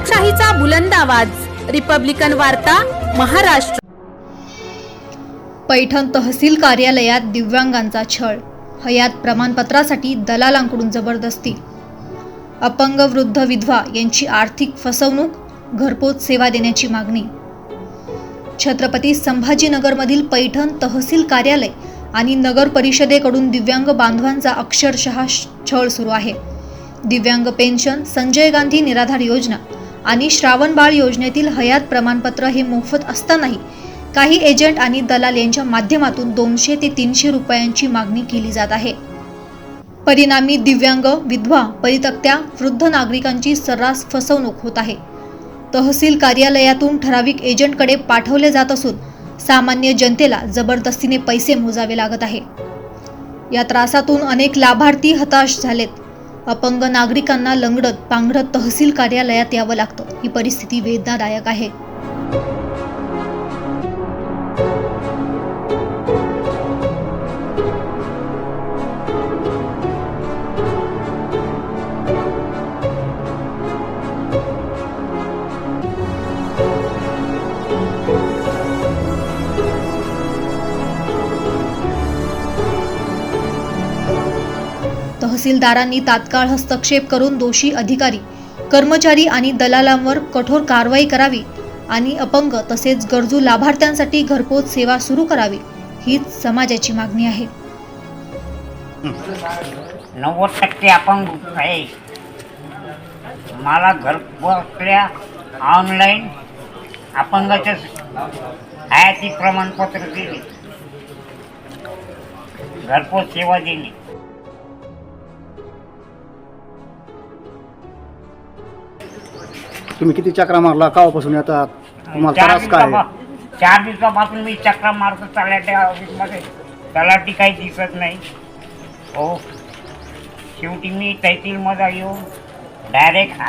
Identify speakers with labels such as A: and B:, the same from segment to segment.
A: लोकशाहीचा बुलंद आवाज, रिपब्लिकन वार्ता, महाराष्ट्र।
B: पैठण तहसील कार्यालयात दिव्यांगांचा छळ, हयात प्रमाणपत्रासाठी दलालांकडून जबरदस्ती, अपंग वृद्ध विधवा यांची आर्थिक फसवणूक, घरपोच सेवा देण्याची मागणी। छत्रपती संभाजीनगरमधील पैठण तहसील कार्यालय आणि नगर परिषदेकडून दिव्यांग बांधवांचा अक्षरशः छळ सुरू आहे। दिव्यांग पेन्शन, संजय गांधी निराधार योजना आणि श्रावण बाळ योजनेतील हयात प्रमाणपत्र हे मोफत असतानाही काही एजंट आणि दलाल यांच्या माध्यमातून 200 ते 300 रुपयांची मागणी केली जात आहे। परिणामी दिव्यांग, विधवा, परित्यक्त्या, वृद्ध नागरिकांची सर्रास फसवणूक होत आहे। तहसील कार्यालयातून ठराविक एजंटकडे पाठवले जात असून सामान्य जनतेला जबरदस्तीने पैसे मोजावे लागत आहे। या त्रासातून अनेक लाभार्थी हताश झालेत। अपंग नागरिकांना लंगडत पांघरत तहसील कार्यालयात यावं लागतं। ही परिस्थिती वेदनादायक आहे। तहसीलदारांनी तात्काळ हस्तक्षेप करून दोषी अधिकारी, कर्मचारी आणि दलालांवर कठोर कारवाई करावी आणि अपंग तसेच गरजू लाभार्थ्यांसाठी घरपोच सेवा सुरू करावी, हीच समाजाची मागणी आहे।
C: 90% अपंग आहे। मला घरपोचल्या ऑनलाईन अपंगाचे हयाती प्रमाणपत्र दिले, घरपोच सेवा दिली।
D: तुम्ही किती चक्रा मारला, कावापासून येतात, तुम्हाला त्रास काय?
C: 4 दिवसापासून मी चक्रा मारतो तलाठी ऑफिसमध्ये, तलाठी काही दिसत नाही। हो, शेवटी मी तहसीलमध्ये येऊन डायरेक्ट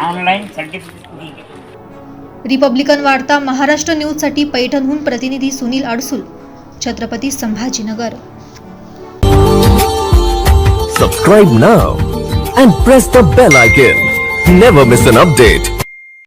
C: ऑनलाईन सर्टिफिकेट दिले।
B: रिपब्लिकन वार्ता महाराष्ट्र न्यूजसाठी पैठणहून प्रतिनिधी Sunil अडसूल, Chhatrapati Sambhajinagar.
E: Subscribe now and press the bell icon. Never miss an update.